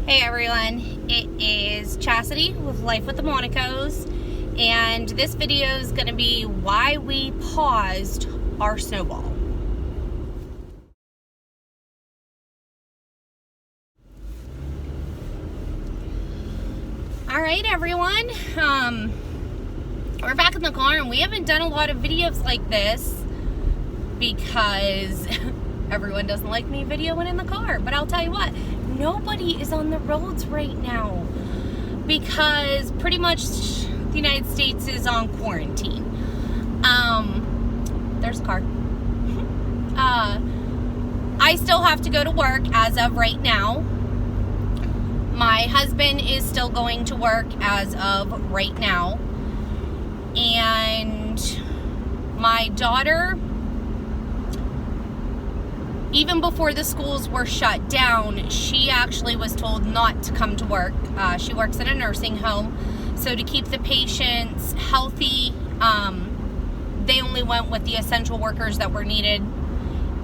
Hey everyone, it is Chastity with Life with the Monicos, and this video is going to be why we paused our snowball. Alright everyone, we're back in the car and we haven't done a lot of videos like this because everyone doesn't like me videoing in the car, but I'll tell you what, nobody is on the roads right now because pretty much the United States is on quarantine. There's a car. I still have to go to work as of right now. My husband is still going to work as of right now. And my daughter, even before the schools were shut down, she actually was told not to come to work. She works in a nursing home, so to keep the patients healthy, they only went with the essential workers that were needed,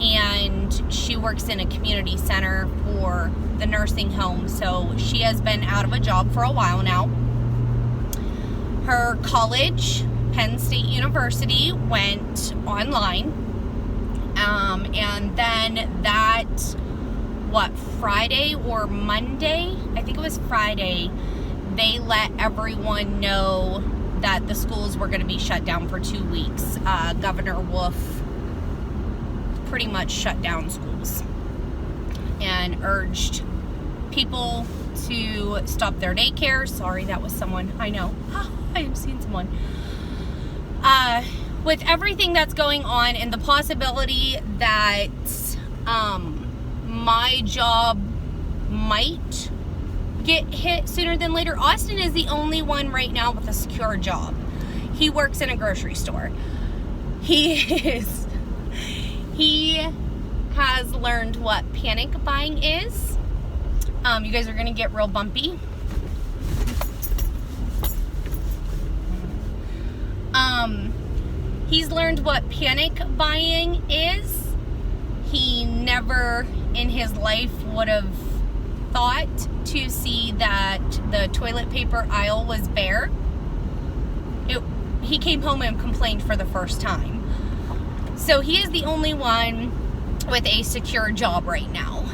and she works in a community center for the nursing home, so she has been out of a job for a while now. Her college, Penn State University, went online. And then that, Friday or Monday? I think it was Friday. They let everyone know that the schools were going to be shut down for 2 weeks. Governor Wolf pretty much shut down schools and urged people to stop their daycare. Sorry, that was someone. I know. I am seeing someone. With everything that's going on and the possibility that my job might get hit sooner than later, Austin is the only one right now with a secure job. He works in a grocery store. He has learned what panic buying is. You guys are going to get real bumpy. He's learned what panic buying is. He never in his life would have thought to see that the toilet paper aisle was bare. He came home and complained for the first time. So he is the only one with a secure job right now.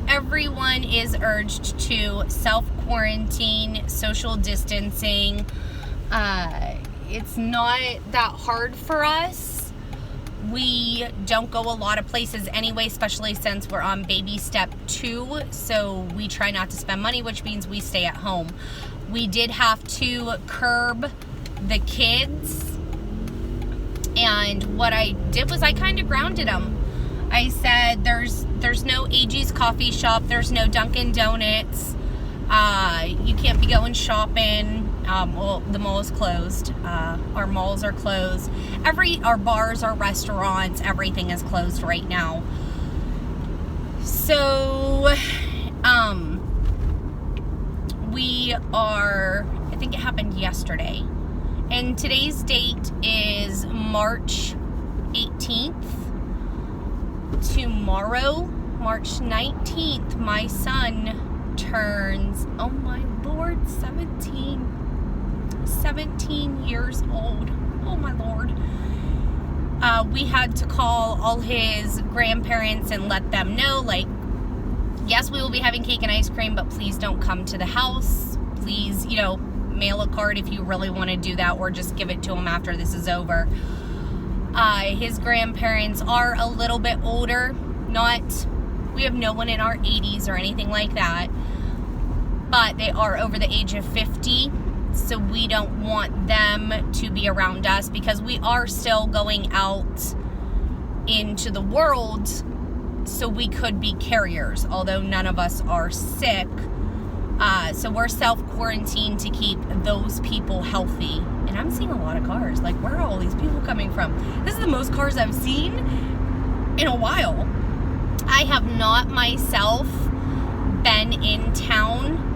Everyone is urged to self-quarantine, social distancing. It's not that hard for us. We don't go a lot of places anyway, especially since we're on baby step 2. So we try not to spend money, which means we stay at home. We did have to curb the kids. And what I did was I kind of grounded them. I said, there's no AG's coffee shop. There's no Dunkin' Donuts. You can't be going shopping. Well, the mall is closed. Our malls are closed. Our bars, our restaurants, everything is closed right now. So, I think it happened yesterday. And today's date is March 18th. Tomorrow, March 19th, my son turns, oh my Lord, 17 years old. Oh my Lord. We had to call all his grandparents and let them know, like, yes, we will be having cake and ice cream, but please don't come to the house. Please, mail a card if you really want to do that, or just give it to him after this is over. His grandparents are a little bit older. We have no one in our 80s or anything like that, but they are over the age of 50, so we don't want them to be around us because we are still going out into the world, so we could be carriers, although none of us are sick. So we're self-quarantined to keep those people healthy. And I'm seeing a lot of cars. Like, where are all these people coming from? This is the most cars I've seen in a while. I have not myself been in town.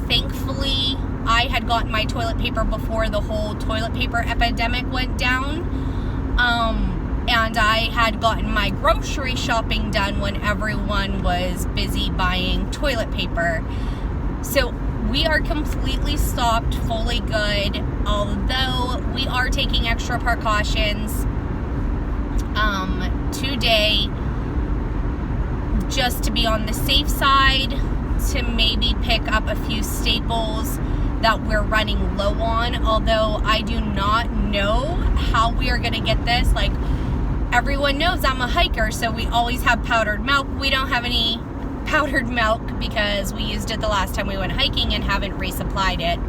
Thankfully, I had gotten my toilet paper before the whole toilet paper epidemic went down. and I had gotten my grocery shopping done when everyone was busy buying toilet paper. So we are completely stocked, fully good, although we are taking extra precautions today just to be on the safe side, to maybe pick up a few staples that we're running low on, although I do not know how we are going to get this. Like, everyone knows I'm a hiker, so we always have powdered milk. We don't have any powdered milk because we used it the last time we went hiking and haven't resupplied it.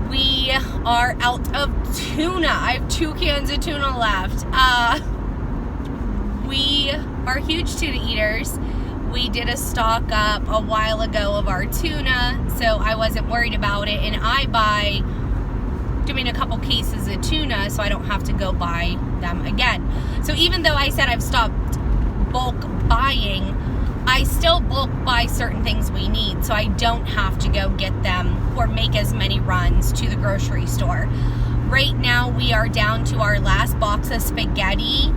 We are out of tuna. I have 2 cans of tuna left. We are huge tuna eaters. We did a stock up a while ago of our tuna, so I wasn't worried about it, and I buy doing a couple cases of tuna so I don't have to go buy them again. So even though I said I've stopped bulk buying, I still bulk buy certain things we need, so I don't have to go get them or make as many runs to the grocery store. Right now we are down to our last box of spaghetti.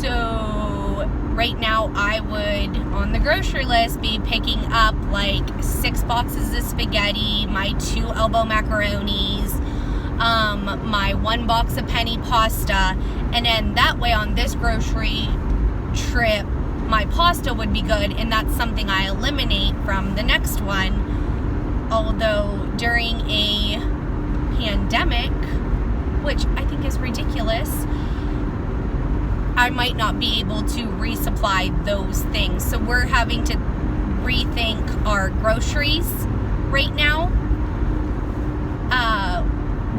So right now I would, on the grocery list, be picking up like 6 boxes of spaghetti, my 2 elbow macaronis, my 1 box of penny pasta, and then that way on this grocery trip my pasta would be good, and that's something I eliminate from the next one. Although during a pandemic, which I think is ridiculous, I might not be able to resupply those things. So we're having to rethink our groceries right now.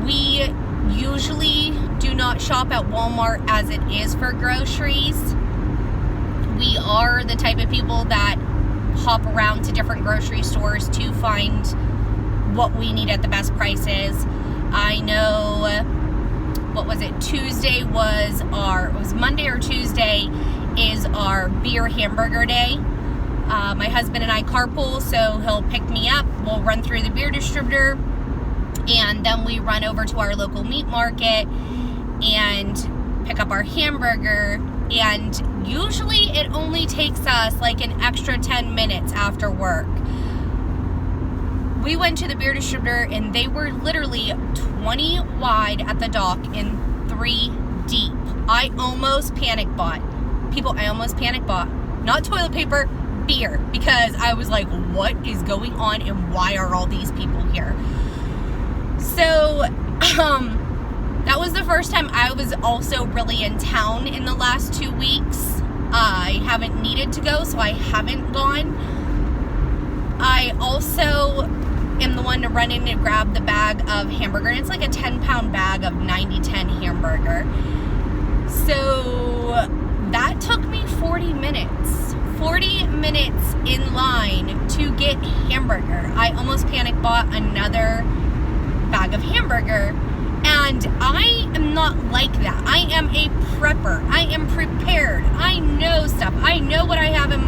We usually do not shop at Walmart as it is for groceries. We are the type of people that hop around to different grocery stores to find what we need at the best prices. I know, what was it? It was Monday or Tuesday is our beer hamburger day. My husband and I carpool, so he'll pick me up. We'll run through the beer distributor, and then we run over to our local meat market and pick up our hamburger. And usually it only takes us like an extra 10 minutes after work. We went to the beer distributor and they were literally 20 wide at the dock and 3 deep. I almost panic bought. I almost panic bought. Not toilet paper, beer. Because I was like, what is going on and why are all these people here? So, that was the first time I was also really in town in the last 2 weeks. I haven't needed to go, so I haven't gone. I also am the one to run in and grab the bag of hamburger. And it's like a 10-pound bag of 90-10 hamburger. So that took me 40 minutes. 40 minutes in line to get hamburger. I almost panic bought another bag of hamburger. And I am not like that. I am a prepper. I am prepared. I know stuff. I know what I have in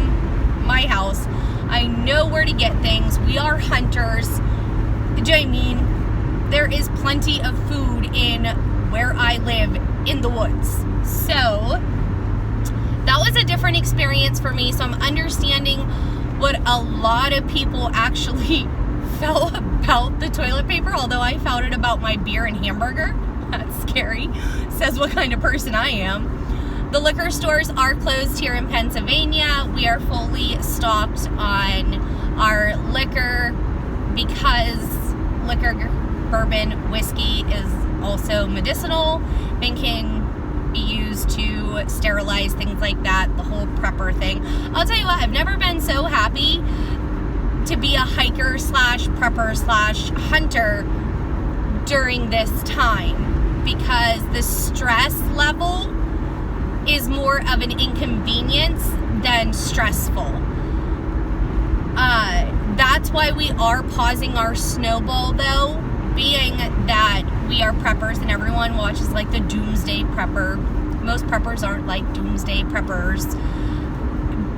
my house. I know where to get things. We are hunters. Do you know what I mean? There is plenty of food in where I live in the woods. So that was a different experience for me. So I'm understanding what a lot of people actually felt about the toilet paper, although I felt it about my beer and hamburger. That's scary. Says what kind of person I am. The liquor stores are closed here in Pennsylvania. We are fully stocked on our liquor because liquor, bourbon, whiskey is also medicinal and can be used to sterilize things like that, the whole prepper thing. I'll tell you what, I've never been so happy to be a hiker slash prepper slash hunter during this time, because the stress level is more of an inconvenience than stressful. That's why we are pausing our snowball though, being that we are preppers and everyone watches like the doomsday prepper. Most preppers aren't like doomsday preppers.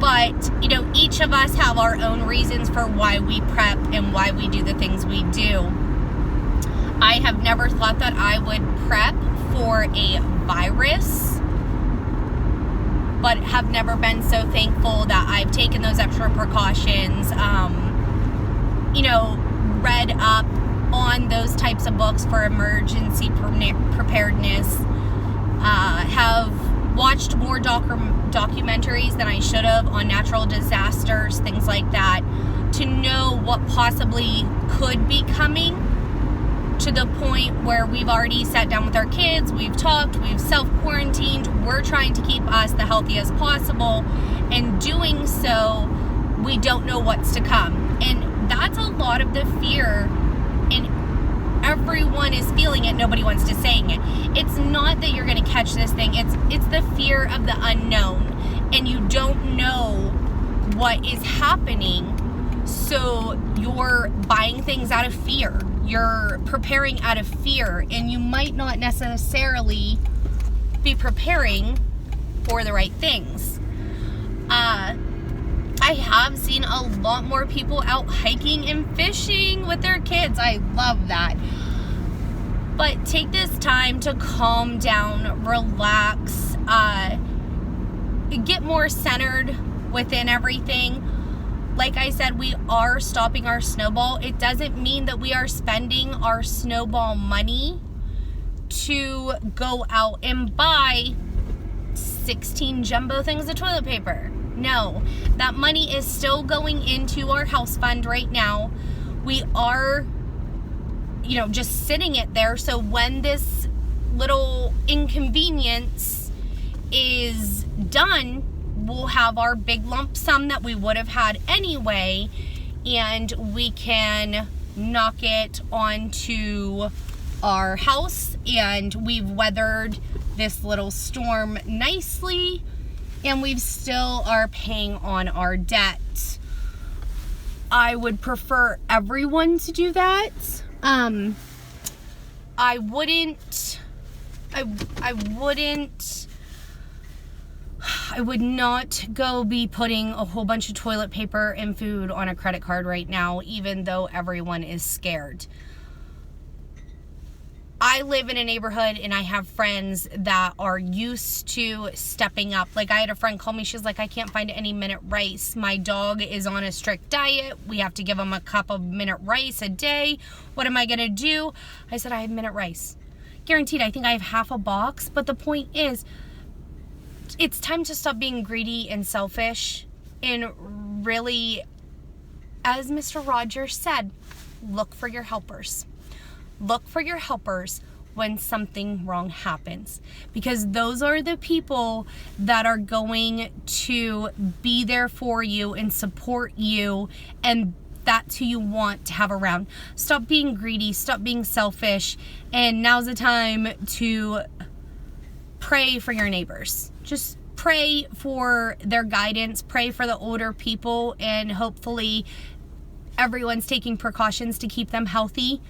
But, you know, each of us have our own reasons for why we prep and why we do the things we do. I have never thought that I would prep for a virus, but have never been so thankful that I've taken those extra precautions, you know, read up on those types of books for emergency preparedness, have watched more documentaries than I should have on natural disasters, things like that, to know what possibly could be coming, to the point where we've already sat down with our kids, we've talked, we've self-quarantined, we're trying to keep us the healthiest possible, and doing so, we don't know what's to come. And that's a lot of the fear, and everyone is feeling it, nobody wants to say it. It's not that you're going to catch this thing, it's the fear of the unknown, and you don't know what is happening, so you're buying things out of fear. You're preparing out of fear, and you might not necessarily be preparing for the right things. I have seen a lot more people out hiking and fishing with their kids. I love that. But take this time to calm down, relax, get more centered within everything. Like I said, we are stopping our snowball. It doesn't mean that we are spending our snowball money to go out and buy 16 jumbo things of toilet paper. No, that money is still going into our house fund right now. We are, you know, just sitting it there. So when this little inconvenience is done, we'll have our big lump sum that we would have had anyway, and we can knock it onto our house, and we've weathered this little storm nicely, and we still are paying on our debt. I would prefer everyone to do that. I would not go be putting a whole bunch of toilet paper and food on a credit card right now, even though everyone is scared. I live in a neighborhood and I have friends that are used to stepping up. Like, I had a friend call me, she's like, I can't find any minute rice. My dog is on a strict diet. We have to give him a cup of minute rice a day. What am I gonna do? I said, I have minute rice. Guaranteed, I think I have half a box, but the point is, it's time to stop being greedy and selfish, and really, as Mr. Rogers said, look for your helpers. Look for your helpers when something wrong happens, because those are the people that are going to be there for you and support you, and that's who you want to have around. Stop being greedy, stop being selfish, and now's the time to pray for your neighbors. Just pray for their guidance, pray for the older people, and hopefully everyone's taking precautions to keep them healthy.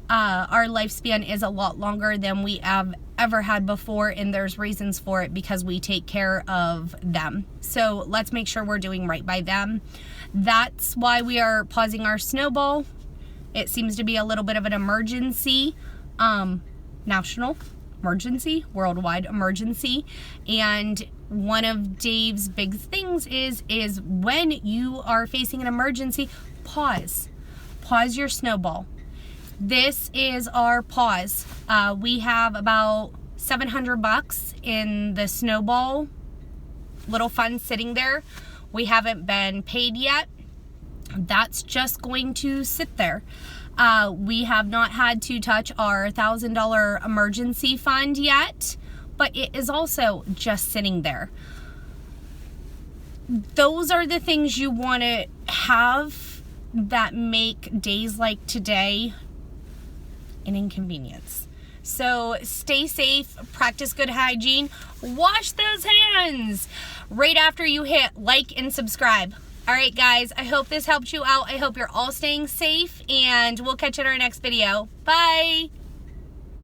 Our lifespan is a lot longer than we have ever had before, and there's reasons for it because we take care of them. So let's make sure we're doing right by them. That's why we are pausing our snowball. It seems to be a little bit of an emergency, national emergency, worldwide emergency. And one of Dave's big things is when you are facing an emergency, pause your snowball. This is our pause. We have about $700 in the snowball little fund sitting there. We haven't been paid yet. That's just going to sit there. We have not had to touch our $1,000 emergency fund yet, but it is also just sitting there. Those are the things you want to have that make days like today an inconvenience. So stay safe, practice good hygiene, wash those hands right after you hit like and subscribe. All right, guys, I hope this helped you out. I hope you're all staying safe, and we'll catch you in our next video. Bye.